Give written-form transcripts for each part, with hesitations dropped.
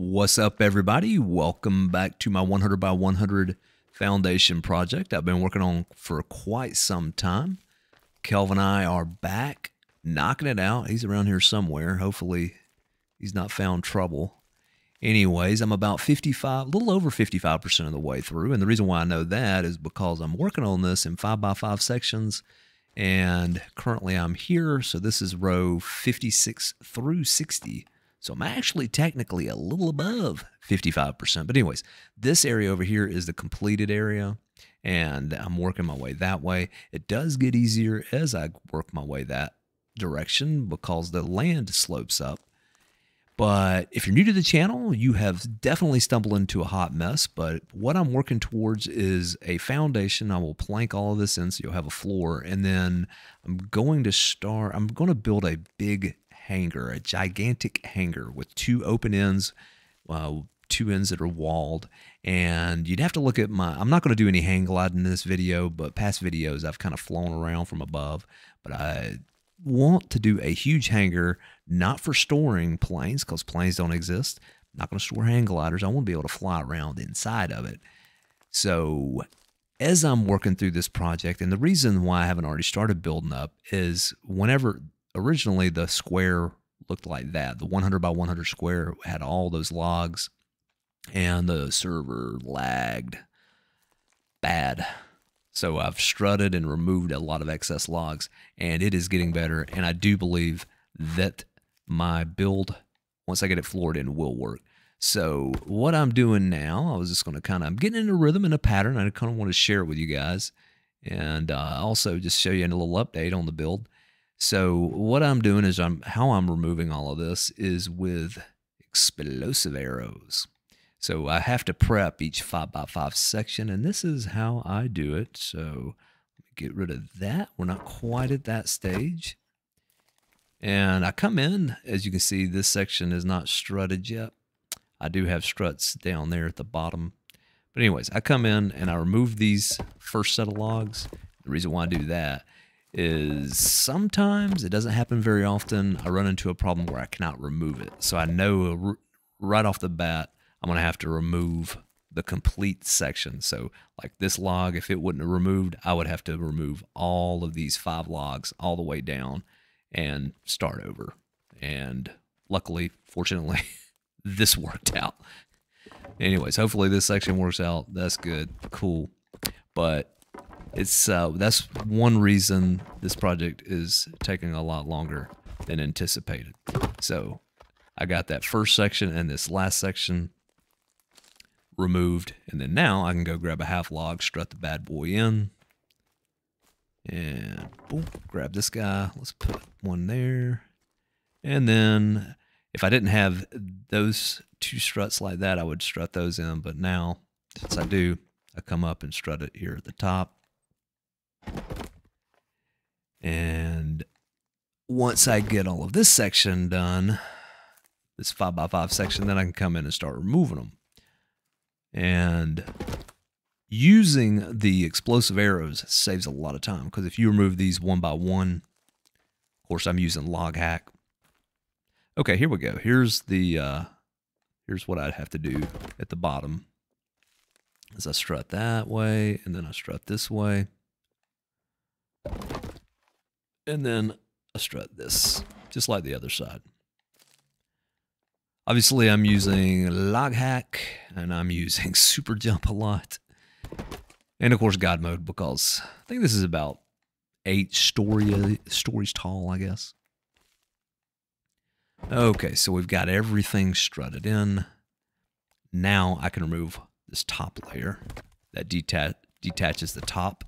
What's up, everybody? Welcome back to my 100 by 100 foundation project I've been working on for quite some time. Kelvin and I are back, knocking it out. He's around here somewhere. Hopefully he's not found trouble. Anyways, I'm about 55, a little over 55% of the way through. And the reason why I know that is because I'm working on this in 5x5 sections. And currently I'm here. So this is row 56 through 60. So I'm actually technically a little above 55%. But anyways, this area over here is the completed area, and I'm working my way that way. It does get easier as I work my way that direction because the land slopes up. But if you're new to the channel, you have definitely stumbled into a hot mess. But what I'm working towards is a foundation. I will plank all of this in so you'll have a floor. And then I'm going to build a big hanger, a gigantic hanger with two open ends, two ends that are walled. And you'd have to look at I'm not going to do any hang gliding in this video, but past videos I've kind of flown around from above. But I want to do a huge hanger, not for storing planes, because planes don't exist. I'm not going to store hang gliders. I want to be able to fly around inside of it. So as I'm working through this project, and the reason why I haven't already started building up is originally the square looked like that. The 100 by 100 square had all those logs, and the server lagged bad. So I've strutted and removed a lot of excess logs, and it is getting better. And I do believe that my build, once I get it floored in, will work. So what I'm doing now, I was just going to I'm getting in a rhythm and a pattern. I kind of want to share it with you guys, and also just show you a little update on the build. So what I'm doing is how I'm removing all of this is with explosive arrows. So I have to prep each 5x5 section, and this is how I do it. So let me get rid of that. We're not quite at that stage. And I come in, as you can see, this section is not strutted yet. I do have struts down there at the bottom. But anyways, I come in and I remove these first set of logs. The reason why I do that is sometimes, it doesn't happen very often, I run into a problem where I cannot remove it. So I know right off the bat, I'm going to have to remove the complete section. So like this log, if it wouldn't have removed, I would have to remove all of these 5 logs all the way down and start over. And luckily, fortunately, this worked out. Anyways, hopefully this section works out. That's good. Cool. But it's that's one reason this project is taking a lot longer than anticipated. So I got that first section and this last section removed, and then now I can go grab a half log, strut the bad boy in, and boom, grab this guy. Let's put one there. And then if I didn't have those two struts like that, I would strut those in, but now since I do, I come up and strut it here at the top. And once I get all of this section done, this 5x5 section, then I can come in and start removing them. And using the explosive arrows saves a lot of time, because if you remove these one by one, of course I'm using log hack. Okay, here we go. Here's what I'd have to do at the bottom. As I strut that way, and then I strut this way. And then I strut this, just like the other side. Obviously, I'm using log hack, and I'm using super jump a lot. And of course, God mode, because I think this is about 8 stories tall, I guess. Okay, so we've got everything strutted in. Now I can remove this top layer that detaches the top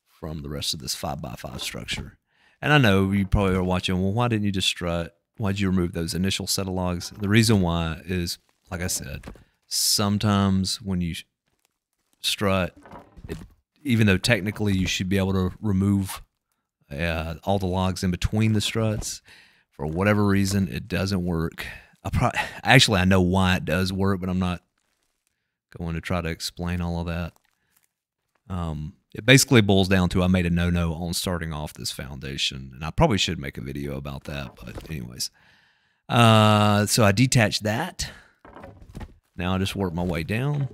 from the rest of this 5x5 structure. And I know you probably are watching, well, why didn't you just strut? Why'd you remove those initial set of logs? The reason why is, like I said, sometimes when you strut, even though technically you should be able to remove all the logs in between the struts, for whatever reason, it doesn't work. Actually, I know why it does work, but I'm not going to try to explain all of that. It basically boils down to I made a no-no on starting off this foundation, and I probably should make a video about that, but anyways. So I detached that. Now I just work my way down.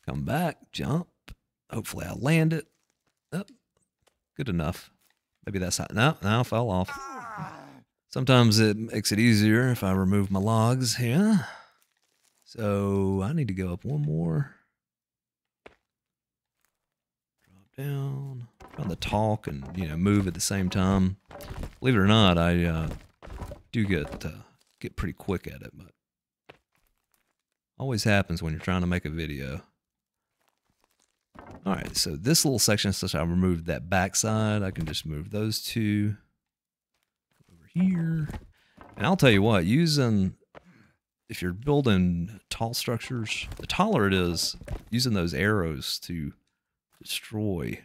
Come back, jump. Hopefully I land it. Oh, good enough. Maybe that's how. No, now I fell off. Sometimes it makes it easier if I remove my logs here. So I need to go up one more. Drop down. Trying to talk and, you know, move at the same time. Believe it or not, I do get pretty quick at it, but always happens when you're trying to make a video. All right, so this little section, since I removed that backside, I can just move those two over here. And I'll tell you what, if you're building tall structures, the taller it is, using those arrows to destroy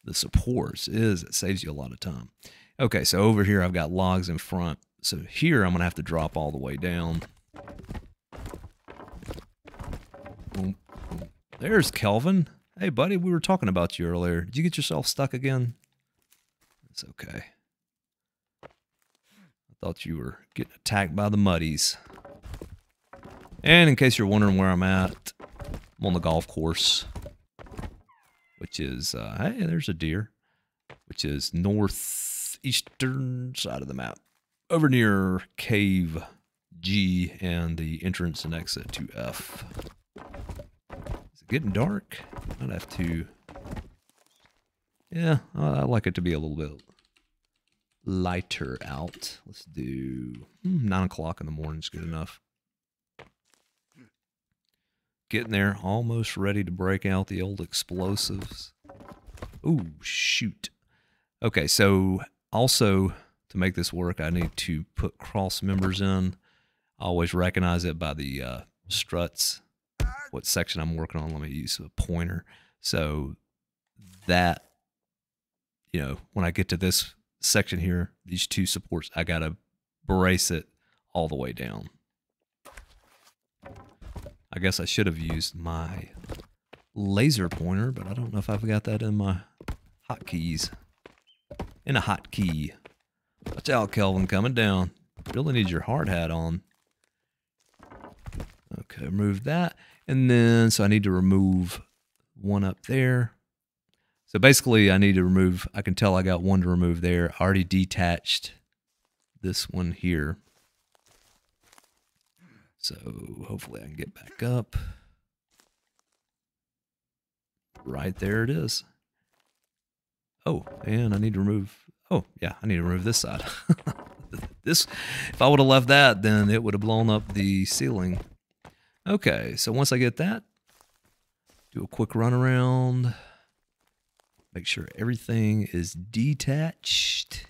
the supports it saves you a lot of time. Okay, so over here I've got logs in front. So here I'm gonna have to drop all the way down. Boom. There's Kelvin. Hey, buddy, we were talking about you earlier. Did you get yourself stuck again? It's okay. I thought you were getting attacked by the muddies. And in case you're wondering where I'm at, I'm on the golf course, which is, hey, there's a deer, which is northeastern side of the map, over near Cave G and the entrance and exit to F. Getting dark. I'd have to. Yeah, I like it to be a little bit lighter out. Let's do 9 o'clock in the morning is good enough. Getting there, almost ready to break out the old explosives. Ooh, shoot. Okay, so also to make this work, I need to put cross members in. I always recognize it by the struts. What section I'm working on. Let me use a pointer. So that, you know, when I get to this section here, these two supports, I got to brace it all the way down. I guess I should have used my laser pointer, but I don't know if I've got that in my hotkeys. In a hotkey. Watch out, Kelvin, coming down. Really need your hard hat on. Okay, remove that. And then, so I need to remove one up there. So basically, I need to remove, I can tell I got one to remove there. I already detached this one here. So hopefully I can get back up. Right there it is. Oh, and I need to remove, oh, yeah, I need to remove this side. This, if I would have left that, then it would have blown up the ceiling. Okay, so once I get that, do a quick run around, make sure everything is detached.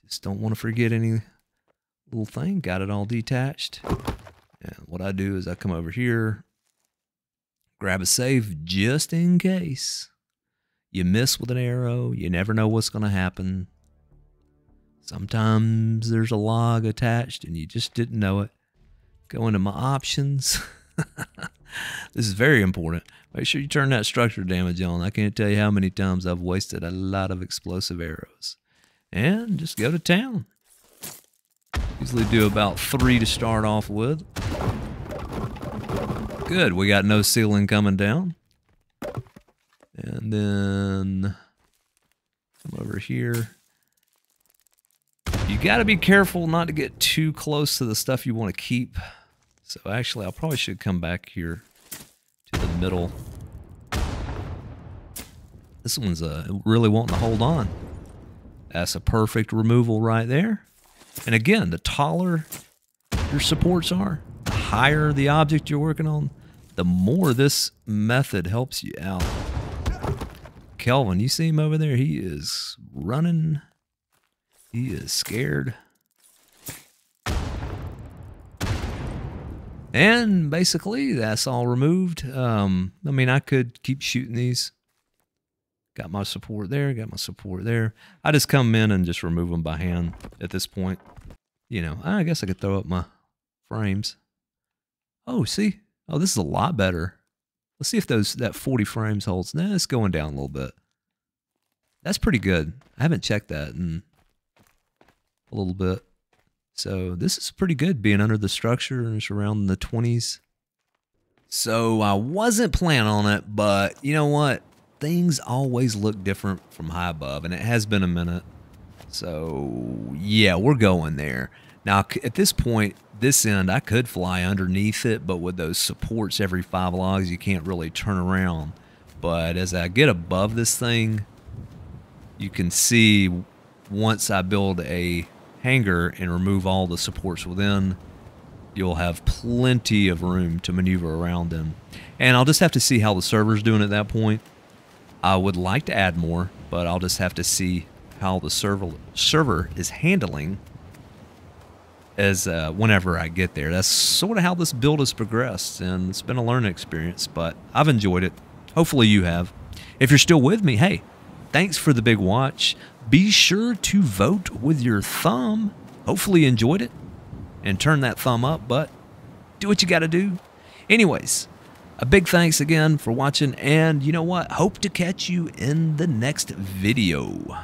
Just don't want to forget any little thing. Got it all detached. And what I do is I come over here, grab a save just in case. You miss with an arrow, you never know what's going to happen. Sometimes there's a log attached and you just didn't know it. Go into my options. This is very important. Make sure you turn that structure damage on. I can't tell you how many times I've wasted a lot of explosive arrows. And just go to town. Usually do about 3 to start off with. Good, we got no ceiling coming down. And then come over here. You got to be careful not to get too close to the stuff you want to keep. So actually, I probably should come back here to the middle. This one's really wanting to hold on. That's a perfect removal right there. And again, the taller your supports are, the higher the object you're working on, the more this method helps you out. Kelvin, you see him over there? He is running. He is scared. And basically, that's all removed. I mean, I could keep shooting these. Got my support there, got my support there. I just come in and just remove them by hand at this point. You know, I guess I could throw up my frames. Oh, see? Oh, this is a lot better. Let's see if that 40 frames holds. Nah, it's going down a little bit. That's pretty good. I haven't checked that in a little bit. So this is pretty good being under the structure. It's around the 20s. So I wasn't planning on it, but you know what? Things always look different from high above, and it has been a minute. So yeah, we're going there. Now at this point, this end, I could fly underneath it, but with those supports every 5 logs, you can't really turn around. But as I get above this thing, you can see once I build a hangar and remove all the supports within, you'll have plenty of room to maneuver around in. And I'll just have to see how the server's doing at that point. I would like to add more, but I'll just have to see how the server is handling as whenever I get there. That's sort of how this build has progressed, and it's been a learning experience, but I've enjoyed it. Hopefully you have. If you're still with me, hey, thanks for the big watch. Be sure to vote with your thumb. Hopefully you enjoyed it, and turn that thumb up, but do what you got to do. Anyways, a big thanks again for watching, and you know what? Hope to catch you in the next video.